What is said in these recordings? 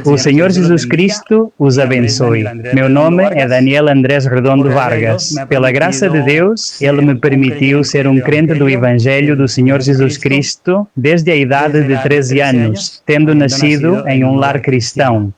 O Senhor Jesus Cristo os abençoe. Meu nome é Daniel Andrés Redondo Vargas. Pela graça de Deus, Ele me permitiu ser um crente do Evangelho do Senhor Jesus Cristo desde a idade de 13 anos, tendo nascido em um lar cristão.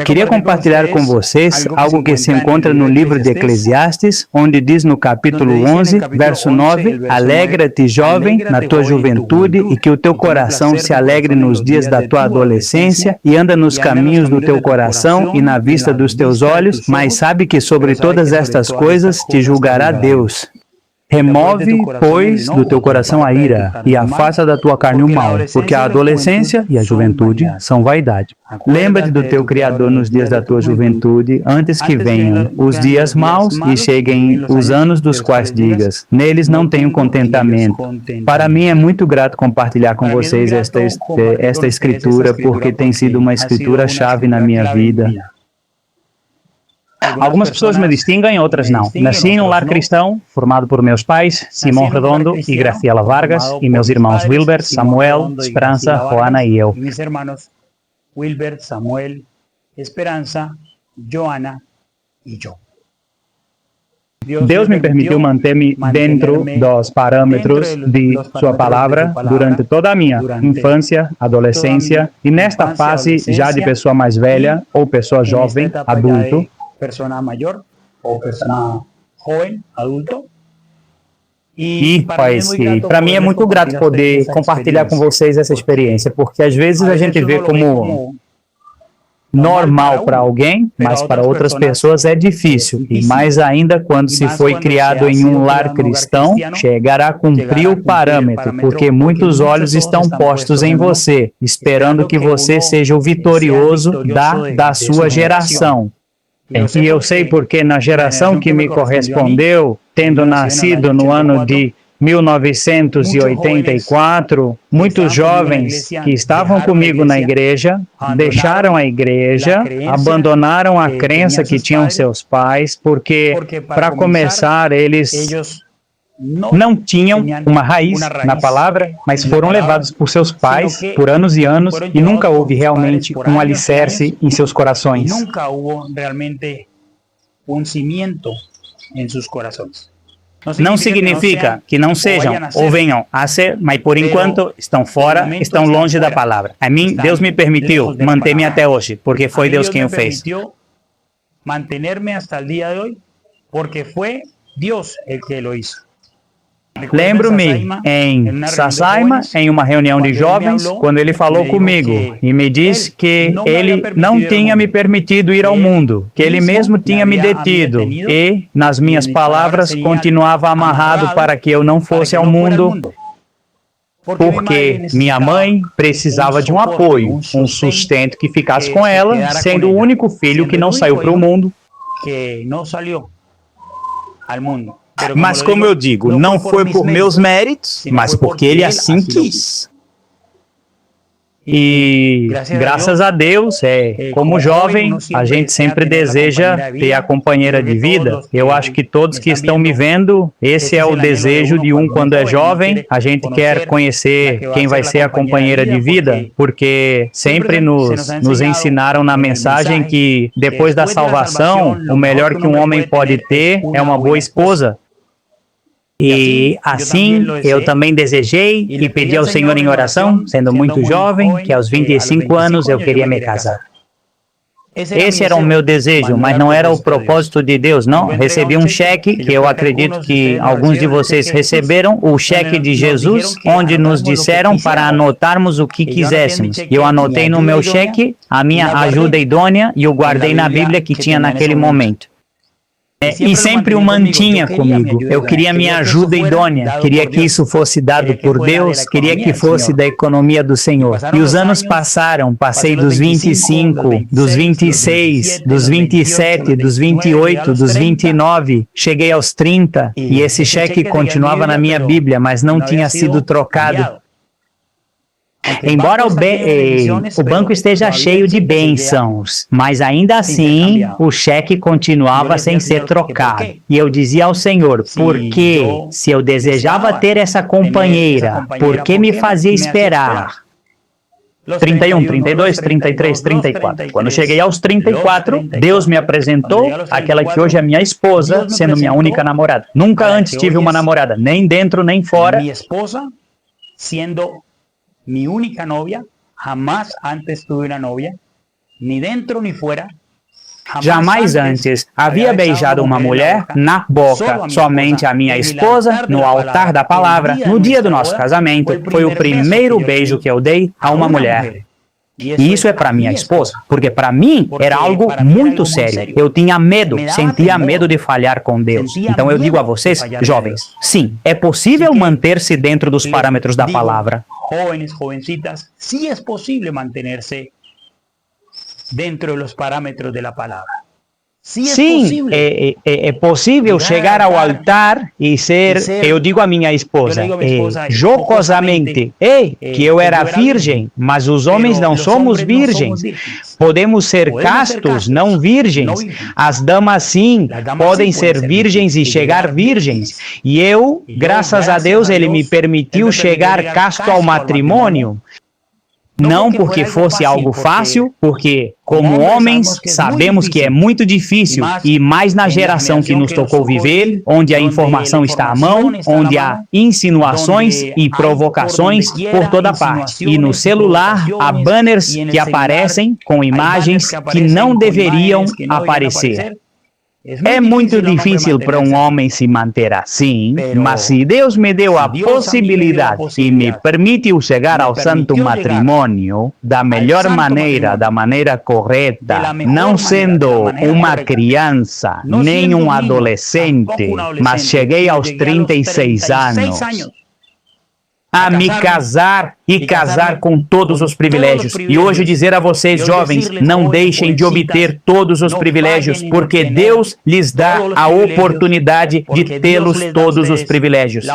Queria compartilhar com vocês algo que se encontra no livro de Eclesiastes, onde diz no capítulo 11, verso 9, alegra-te, jovem, na tua juventude, e que o teu coração se alegre nos dias da tua adolescência, e anda nos caminhos do teu coração e na vista dos teus olhos, mas sabe que sobre todas estas coisas te julgará Deus. Remove, pois, do teu coração a ira, e afasta da tua carne o mal, porque a adolescência e a juventude são vaidade. Lembra-te do teu Criador nos dias da tua juventude, antes que venham os dias maus e cheguem os anos dos quais digas, neles não tenho contentamento. Para mim é muito grato compartilhar com vocês esta escritura, porque tem sido uma escritura-chave na minha vida. Algumas pessoas me distinguem, outras não. Nasci em um lar cristão, formado por meus pais, Simão Redondo e Graciela Vargas, e meus irmãos Wilber, Samuel, Esperança, Joana e eu. Wilber, Samuel, Esperança, Joana e eu. Deus me permitiu manter-me dentro dos parâmetros de sua palavra durante toda a minha infância, adolescência e nesta fase já de pessoa mais velha ou pessoa jovem, adulto. Persona maior ou persona jovem, adulto. E para mim é muito grato poder compartilhar com vocês essa experiência, porque às vezes a gente vê como normal para alguém, mas para outras pessoas é difícil. E mais ainda quando se foi criado em um lar cristão, chegará a cumprir o parâmetro, porque muitos olhos estão postos em você, esperando que você seja o vitorioso da sua geração. E eu sei porque na geração que me correspondeu, tendo nascido no ano de 1984, muitos jovens que estavam comigo na igreja, deixaram a igreja, abandonaram a crença que tinham seus pais, porque, para começar, eles não tinham uma raiz na palavra, mas foram levados por seus pais por anos e anos e nunca houve realmente um alicerce em seus corações. Nunca houve realmente cimiento em seus corações. Não significa que não sejam ou venham a ser, mas por enquanto estão fora, estão longe da palavra. A mim, Deus me permitiu manter-me até hoje, porque foi Deus quem o fez. Manter-me até o dia de hoje, porque foi Deus o que lo hizo. Lembro-me em Sasaima, em uma reunião de jovens, quando ele falou comigo e me disse que ele não tinha me permitido ir ao mundo, que ele mesmo tinha me detido e, nas minhas palavras, continuava amarrado para que eu não fosse ao mundo, porque minha mãe precisava de um apoio, um sustento que ficasse com ela, sendo o único filho que não saiu para o mundo. Mas como eu digo, não foi por meus méritos, mas porque ele assim quis. E graças a Deus, como jovem, a gente sempre deseja ter a companheira de vida. Eu acho que todos que estão me vendo, esse é o desejo de um quando é jovem. A gente quer conhecer quem vai ser a companheira de vida, porque sempre nos ensinaram na mensagem que depois da salvação, o melhor que um homem pode ter é uma boa esposa. E assim, eu também desejei e pedi ao Senhor em oração, sendo muito jovem, que aos 25 anos eu queria me casar. Esse era o meu desejo, mas não era o propósito de Deus, não. Recebi um cheque, que eu acredito que alguns de vocês receberam, o cheque de Jesus, onde nos disseram para anotarmos o que quiséssemos. Eu anotei no meu cheque a minha ajuda idônea e o guardei na Bíblia que tinha naquele momento. E sempre o mantinha comigo. Eu queria minha ajuda idônea, queria que isso fosse dado por Deus, queria que fosse da economia do Senhor. E os anos passaram, passei dos 25, dos 26, dos 27, dos 28, dos 29, cheguei aos 30 e esse cheque continuava na minha Bíblia, mas não tinha sido trocado. Embora o banco esteja cheio de bênçãos, mas ainda assim o cheque continuava sem ser trocado. E eu dizia ao Senhor, porque se eu desejava ter essa companheira, por que me fazia esperar? 31, 32, 33, 34. Quando cheguei aos 34, Deus me apresentou aquela que hoje é minha esposa, sendo minha única namorada. Nunca antes tive uma namorada, nem dentro nem fora. Minha esposa, sendo minha única novia, jamais antes tuve uma novia, nem dentro nem fora. Jamais antes havia beijado uma mulher na boca, somente a minha esposa, no altar da palavra, no dia do nosso casamento. Foi o primeiro beijo que eu dei a uma mulher. E isso é para minha esposa, porque para mim era algo muito sério. Eu tinha medo, sentia medo de falhar com Deus. Então eu digo a vocês, jovens, sim, é possível manter-se dentro dos parâmetros da palavra. Jóvenes, jovencitas, sim é possível manter-se dentro dos parâmetros da palavra. Sim, é possível chegar ao altar e ser, eu digo à minha esposa, jocosamente, que eu era virgem, mas os homens não somos virgens. Podemos ser castos, não virgens. As damas sim, podem ser virgens e chegar virgens. E eu, graças a Deus, Ele me permitiu chegar casto ao matrimônio. Não porque fosse algo fácil, porque, como homens, sabemos que é muito difícil, e mais na geração que nos tocou viver, onde a informação está à mão, onde há insinuações e provocações por toda parte. E no celular há banners que aparecem com imagens que não deveriam aparecer. É muito difícil para um homem se manter assim, mas se Deus me deu a possibilidade e me permitiu chegar ao santo matrimônio da melhor maneira, da maneira correta, não sendo uma criança, nem um adolescente, mas cheguei aos 36 anos. A me casar e casar com todos os privilégios. E hoje dizer a vocês, jovens, não deixem de obter todos os privilégios, porque Deus lhes dá a oportunidade de tê-los todos os privilégios.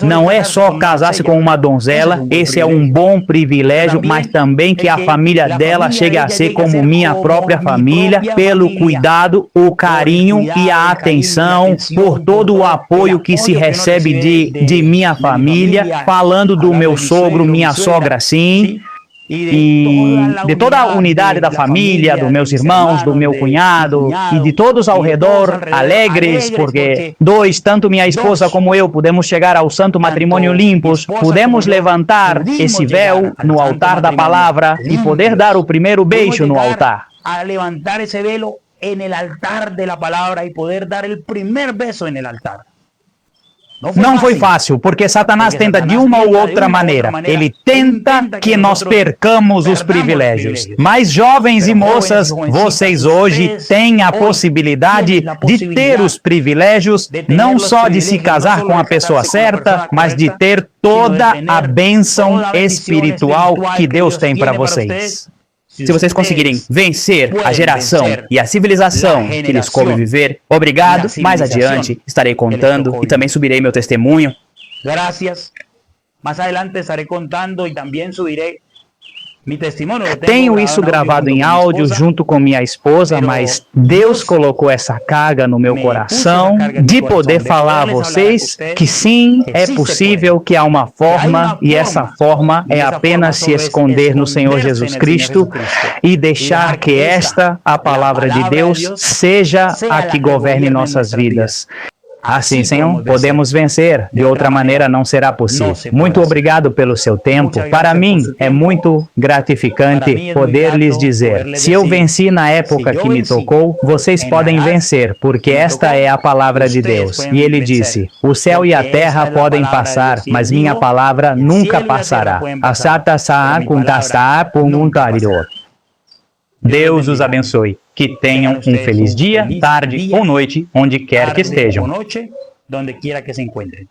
Não é só casar-se com uma donzela, esse é um bom privilégio, mas também que a família dela chegue a ser como minha própria família, pelo cuidado, o carinho e a atenção, por todo o apoio que se recebe de minha família, falando do meu sogro, minha sogra sim, e de toda a unidade da família, dos meus irmãos, do meu cunhado e de todos ao redor, alegres, porque tanto minha esposa como eu, podemos chegar ao santo matrimônio limpos, podemos levantar esse véu no altar da palavra e poder dar o primeiro beijo no altar. A levantar esse velo no altar da palavra e poder dar o primeiro beijo no altar. Não foi fácil, porque Satanás tenta de uma ou outra maneira. Ele tenta que nós percamos os privilégios. Mas, jovens e moças, vocês hoje têm a possibilidade de ter os privilégios, não só de se casar com a pessoa certa, mas de ter toda a bênção espiritual que Deus tem para vocês. Se vocês conseguirem vencer a geração e a civilização que lhes coube viver, obrigado. Mais adiante estarei contando e também subirei meu testemunho. Graças. Mais adelante estarei contando e também subirei meu testemunho. Tenho isso gravado em áudio junto com minha esposa, mas Deus colocou essa carga no meu coração de poder falar a vocês que sim, é possível, que há uma forma e essa forma é apenas se esconder no Senhor Jesus Cristo e deixar que esta, a palavra de Deus, seja a que governe nossas vidas. Assim, Senhor, podemos vencer. De outra maneira, não será possível. Muito obrigado pelo seu tempo. Para mim, é muito gratificante poder lhes dizer, se eu venci na época que me tocou, vocês podem vencer, porque esta é a palavra de Deus. E ele disse, o céu e a terra podem passar, mas minha palavra nunca passará. Asata saa kuntastaa punguntario. Deus os abençoe. Que tenham um feliz dia, tarde ou noite, onde quer que estejam. Donde quiera que se encuentren.